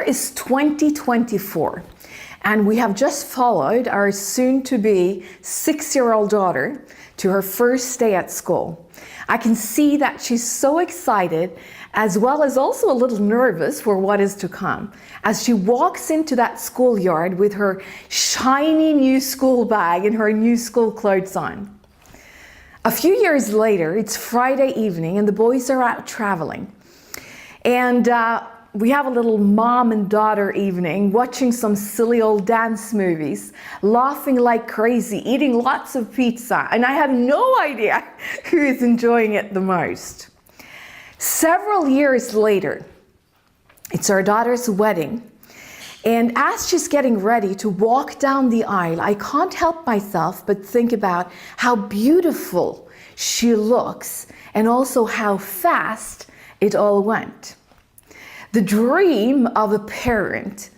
is 2024, and we have just followed our soon-to-be 6-year-old daughter to her first day at school. I can see that she's so excited, as well as also a little nervous for what is to come, as she walks into that schoolyard with her shiny new school bag and her new school clothes on. A few years later, it's Friday evening and the boys are out traveling. And we have a little mom and daughter evening, watching some silly old dance movies, laughing like crazy, eating lots of pizza, and I have no idea who is enjoying it the most. Several years later, it's our daughter's wedding, and as she's getting ready to walk down the aisle, I can't help myself but think about how beautiful she looks and also how fast it all went. The dream of a parent,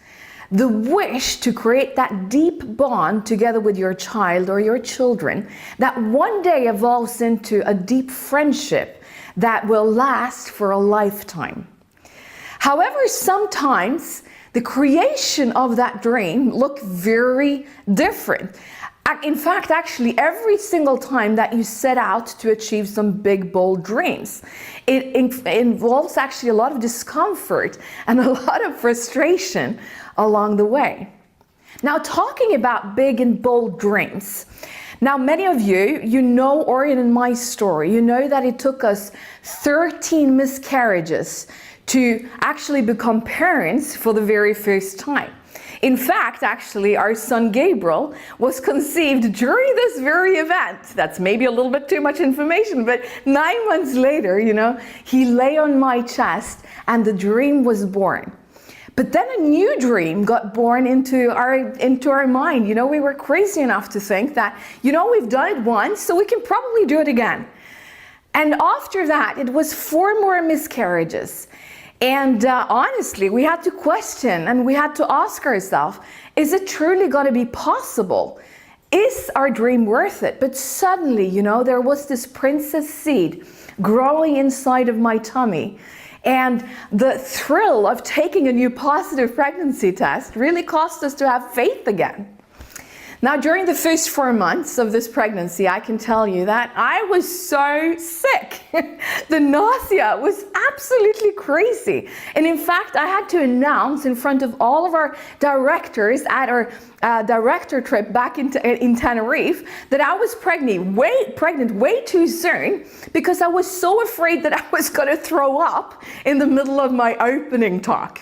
the wish to create that deep bond together with your child or your children that one day evolves into a deep friendship that will last for a lifetime. However, sometimes the creation of that dream looks very different. In fact, actually, every single time that you set out to achieve some big, bold dreams, it involves actually a lot of discomfort and a lot of frustration along the way. Now, talking about big and bold dreams, now many of you know Orion and my story. You know that it took us 13 miscarriages to actually become parents for the very first time. In fact, actually, our son Gabriel was conceived during this very event. That's maybe a little bit too much information, but 9 months later, he lay on my chest and the dream was born. But then a new dream got born into our mind. We were crazy enough to think that, we've done it once, so we can probably do it again. And after that, it was 4 more miscarriages. And honestly, we had to question and we had to ask ourselves, is it truly going to be possible? Is our dream worth it? But suddenly, there was this princess seed growing inside of my tummy. And the thrill of taking a new positive pregnancy test really caused us to have faith again. Now, during the first 4 months of this pregnancy, I can tell you that I was so sick. The nausea was absolutely crazy. And in fact, I had to announce in front of all of our directors at our director trip back in Tenerife that I was pregnant way too soon, because I was so afraid that I was going to throw up in the middle of my opening talk.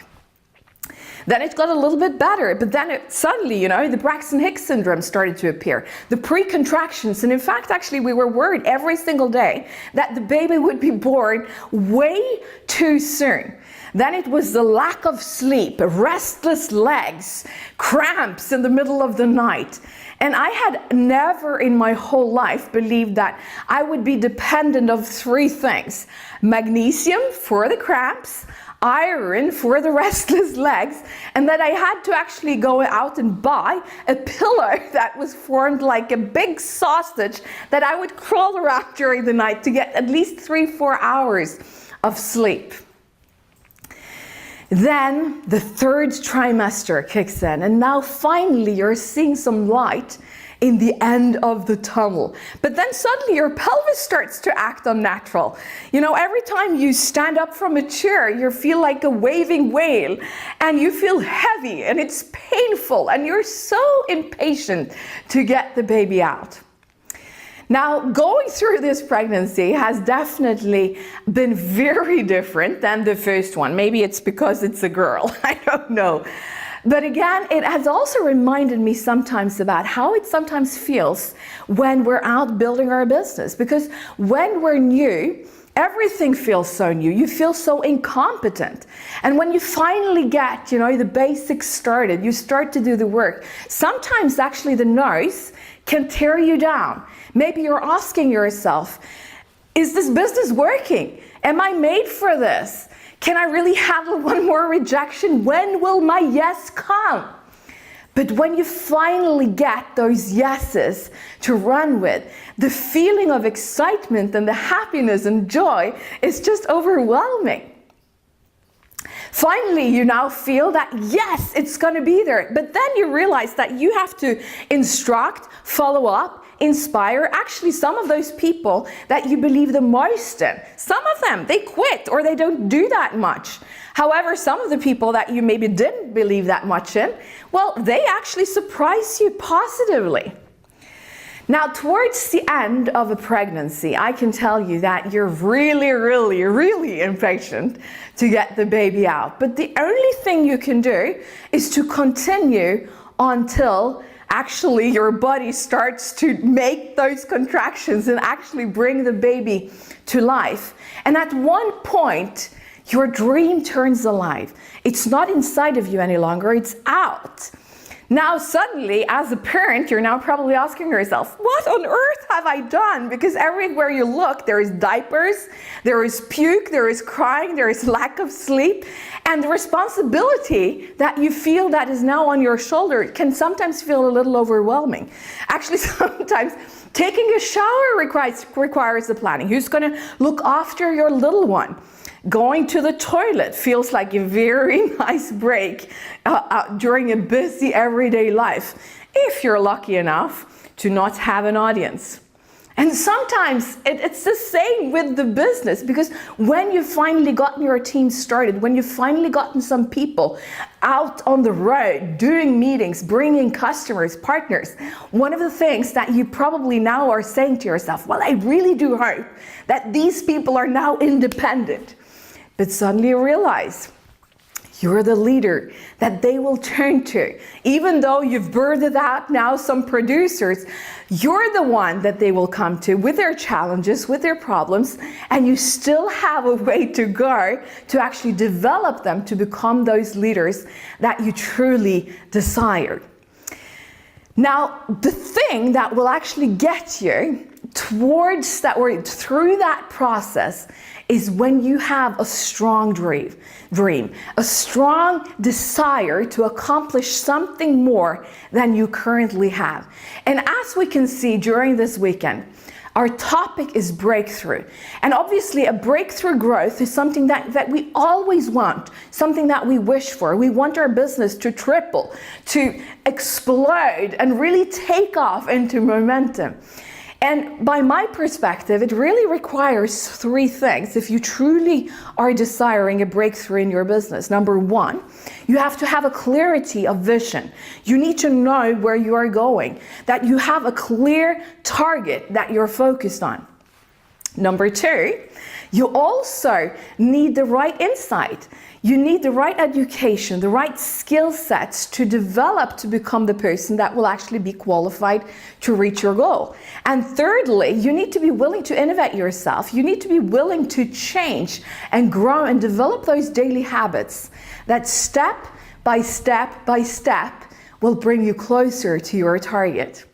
Then it got a little bit better, but then suddenly, the Braxton Hicks syndrome started to appear, the pre-contractions, and in fact, actually, we were worried every single day that the baby would be born way too soon. Then it was the lack of sleep, restless legs, cramps in the middle of the night. And I had never in my whole life believed that I would be dependent of 3 things: magnesium for the cramps, iron for the restless legs, and that I had to actually go out and buy a pillow that was formed like a big sausage that I would crawl around during the night to get at least 3-4 hours of sleep. Then the 3rd trimester kicks in, and now finally you're seeing some light in the end of the tunnel. But then suddenly your pelvis starts to act unnatural. Every time you stand up from a chair, you feel like a waving whale, and you feel heavy, and it's painful, and you're so impatient to get the baby out. Now, going through this pregnancy has definitely been very different than the first one. Maybe it's because it's a girl, I don't know. But again, it has also reminded me sometimes about how it sometimes feels when we're out building our business. Because when we're new, everything feels so new. You feel so incompetent. And when you finally get, the basics started, you start to do the work, sometimes actually the noise can tear you down. Maybe you're asking yourself, is this business working? Am I made for this? Can I really handle one more rejection? When will my yes come? But when you finally get those yeses to run with, the feeling of excitement and the happiness and joy is just overwhelming. Finally, you now feel that, yes, it's going to be there. But then you realize that you have to instruct, follow up, inspire actually some of those people that you believe the most in. Some of them, they quit or they don't do that much. However, some of the people that you maybe didn't believe that much in, well, they actually surprise you positively. Now, towards the end of a pregnancy, I can tell you that you're really, really, really impatient to get the baby out. But the only thing you can do is to continue until actually your body starts to make those contractions and actually bring the baby to life. And at one point, your dream turns alive. It's not inside of you any longer, it's out. Now suddenly, as a parent, you're now probably asking yourself, what on earth have I done? Because everywhere you look, there is diapers, there is puke, there is crying, there is lack of sleep. And the responsibility that you feel that is now on your shoulder can sometimes feel a little overwhelming. Actually, sometimes taking a shower requires the planning. Who's going to look after your little one? Going to the toilet feels like a very nice break during a busy everyday life, if you're lucky enough to not have an audience. And sometimes it's the same with the business, because when you've finally gotten your team started, when you've finally gotten some people out on the road, doing meetings, bringing customers, partners, one of the things that you probably now are saying to yourself, well, I really do hope that these people are now independent. But suddenly you realize you're the leader that they will turn to. Even though you've birthed out now some producers, you're the one that they will come to with their challenges, with their problems, and you still have a way to go to actually develop them to become those leaders that you truly desire. Now, the thing that will actually get you towards that, or through that process, is when you have a strong dream, a strong desire to accomplish something more than you currently have. And as we can see during this weekend, our topic is breakthrough. And obviously a breakthrough growth is something that we always want, something that we wish for. We want our business to triple, to explode, and really take off into momentum. And by my perspective, it really requires three things if you truly are desiring a breakthrough in your business. Number one, you have to have a clarity of vision. You need to know where you are going, that you have a clear target that you're focused on. Number two, you also need the right insight. You need the right education, the right skill sets to develop to become the person that will actually be qualified to reach your goal. And thirdly, you need to be willing to innovate yourself. You need to be willing to change and grow and develop those daily habits that step by step by step will bring you closer to your target.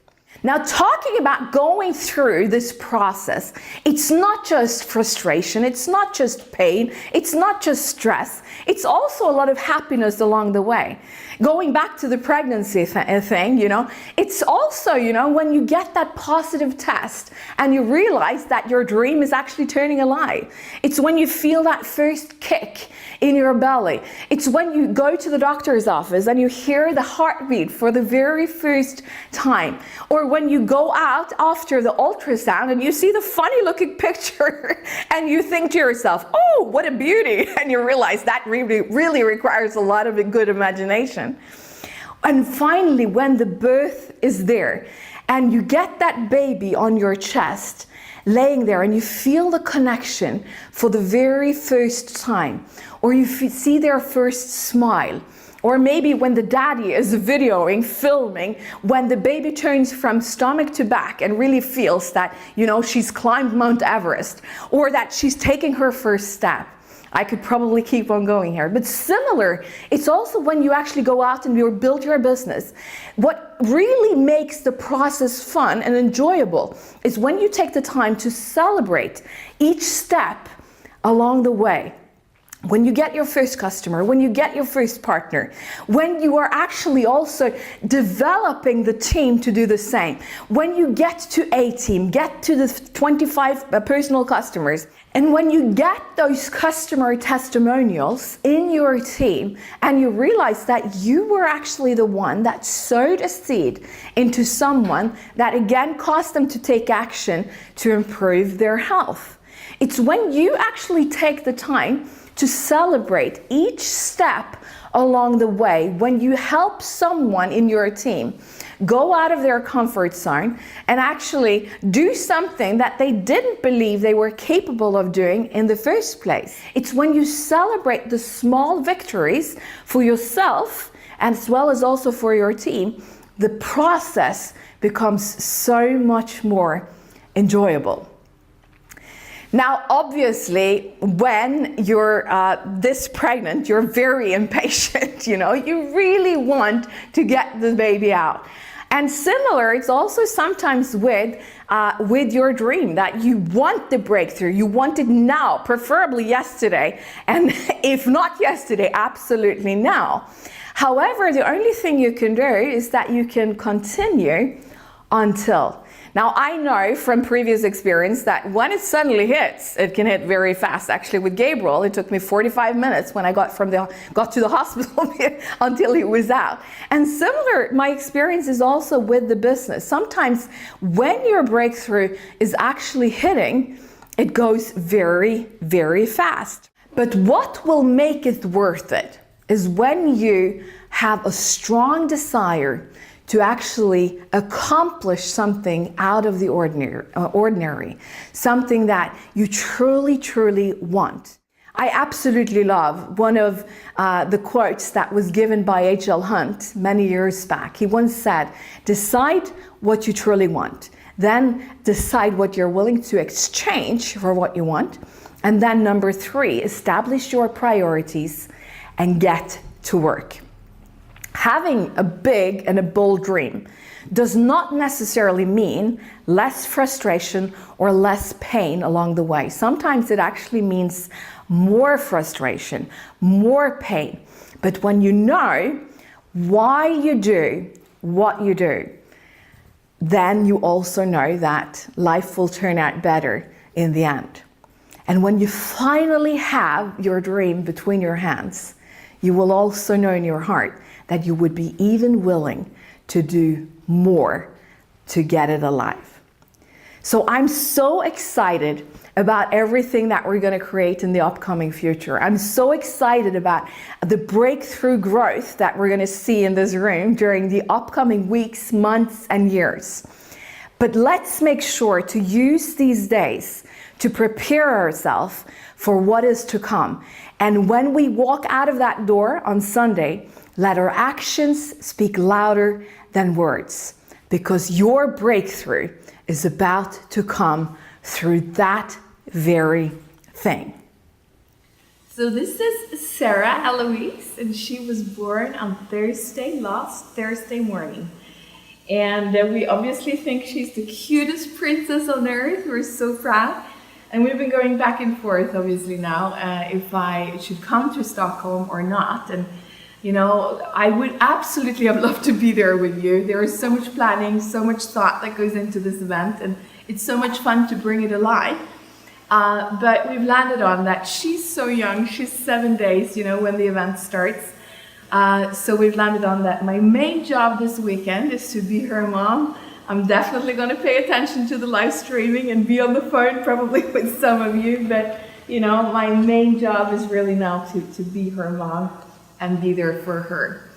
Now, talking about going through this process, it's not just frustration, it's not just pain, it's not just stress, it's also a lot of happiness along the way. Going back to the pregnancy thing, it's also, when you get that positive test and you realize that your dream is actually turning alive. It's when you feel that first kick in your belly. It's when you go to the doctor's office and you hear the heartbeat for the very first time. Or when you go out after the ultrasound and you see the funny looking picture and you think to yourself, oh, what a beauty. And you realize that really requires a lot of a good imagination. And finally, when the birth is there and you get that baby on your chest, laying there, and you feel the connection for the very first time, or you see their first smile, or maybe when the daddy is videoing, filming, when the baby turns from stomach to back and really feels that, she's climbed Mount Everest, or that she's taking her first step. I could probably keep on going here. But similar, it's also when you actually go out and you build your business. What really makes the process fun and enjoyable is when you take the time to celebrate each step along the way. when you get your first customer, when you get your first partner, when you are actually also developing the team to do the same, when you get to a team, get to the 25 personal customers, and when you get those customer testimonials in your team and you realize that you were actually the one that sowed a seed into someone that again caused them to take action to improve their health. It's when you actually take the time to celebrate each step along the way, when you help someone in your team go out of their comfort zone and actually do something that they didn't believe they were capable of doing in the first place. It's when you celebrate the small victories for yourself as well as also for your team, the process becomes so much more enjoyable. Now, obviously, when you're this pregnant, you're very impatient, you really want to get the baby out. And similar, it's also sometimes with your dream that you want the breakthrough, you want it now, preferably yesterday, and if not yesterday, absolutely now. However, the only thing you can do is that you can continue until. Now, I know from previous experience that when it suddenly hits, it can hit very fast. Actually, with Gabriel, it took me 45 minutes when I got to the hospital until he was out. And similar, my experience is also with the business. Sometimes when your breakthrough is actually hitting, it goes very, very fast. But what will make it worth it is when you have a strong desire to actually accomplish something out of the ordinary, something that you truly, truly want. I absolutely love one of the quotes that was given by H.L. Hunt many years back. He once said, "Decide what you truly want, then decide what you're willing to exchange for what you want, and then number 3, establish your priorities and get to work." Having a big and a bold dream does not necessarily mean less frustration or less pain along the way. Sometimes it actually means more frustration, more pain. But when you know why you do what you do, then you also know that life will turn out better in the end. And when you finally have your dream between your hands, you will also know in your heart that you would be even willing to do more to get it alive. So I'm so excited about everything that we're going to create in the upcoming future. I'm so excited about the breakthrough growth that we're going to see in this room during the upcoming weeks, months, and years. But let's make sure to use these days to prepare ourselves for what is to come. And when we walk out of that door on Sunday, let our actions speak louder than words, because your breakthrough is about to come through that very thing. So this is Sarah Elouise, and she was born on last Thursday morning. And we obviously think she's the cutest princess on earth. We're so proud. And we've been going back and forth, obviously, now, if I should come to Stockholm or not. And I would absolutely have loved to be there with you. There is so much planning, so much thought that goes into this event, and it's so much fun to bring it alive. But we've landed on that she's so young, she's 7 days, when the event starts. So we've landed on that. My main job this weekend is to be her mom. I'm definitely going to pay attention to the live streaming and be on the phone probably with some of you, but my main job is really now to be her mom and be there for her.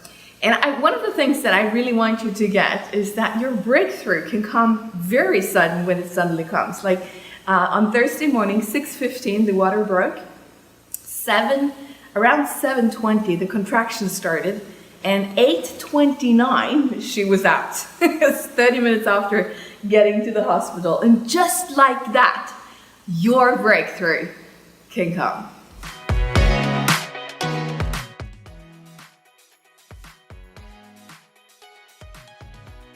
And one of the things that I really want you to get is that your breakthrough can come very sudden when it suddenly comes. Like on Thursday morning, 6:15, the water broke. Around 7:20, the contraction started. And 8:29, she was out. It's 30 minutes after getting to the hospital. And just like that, your breakthrough can come.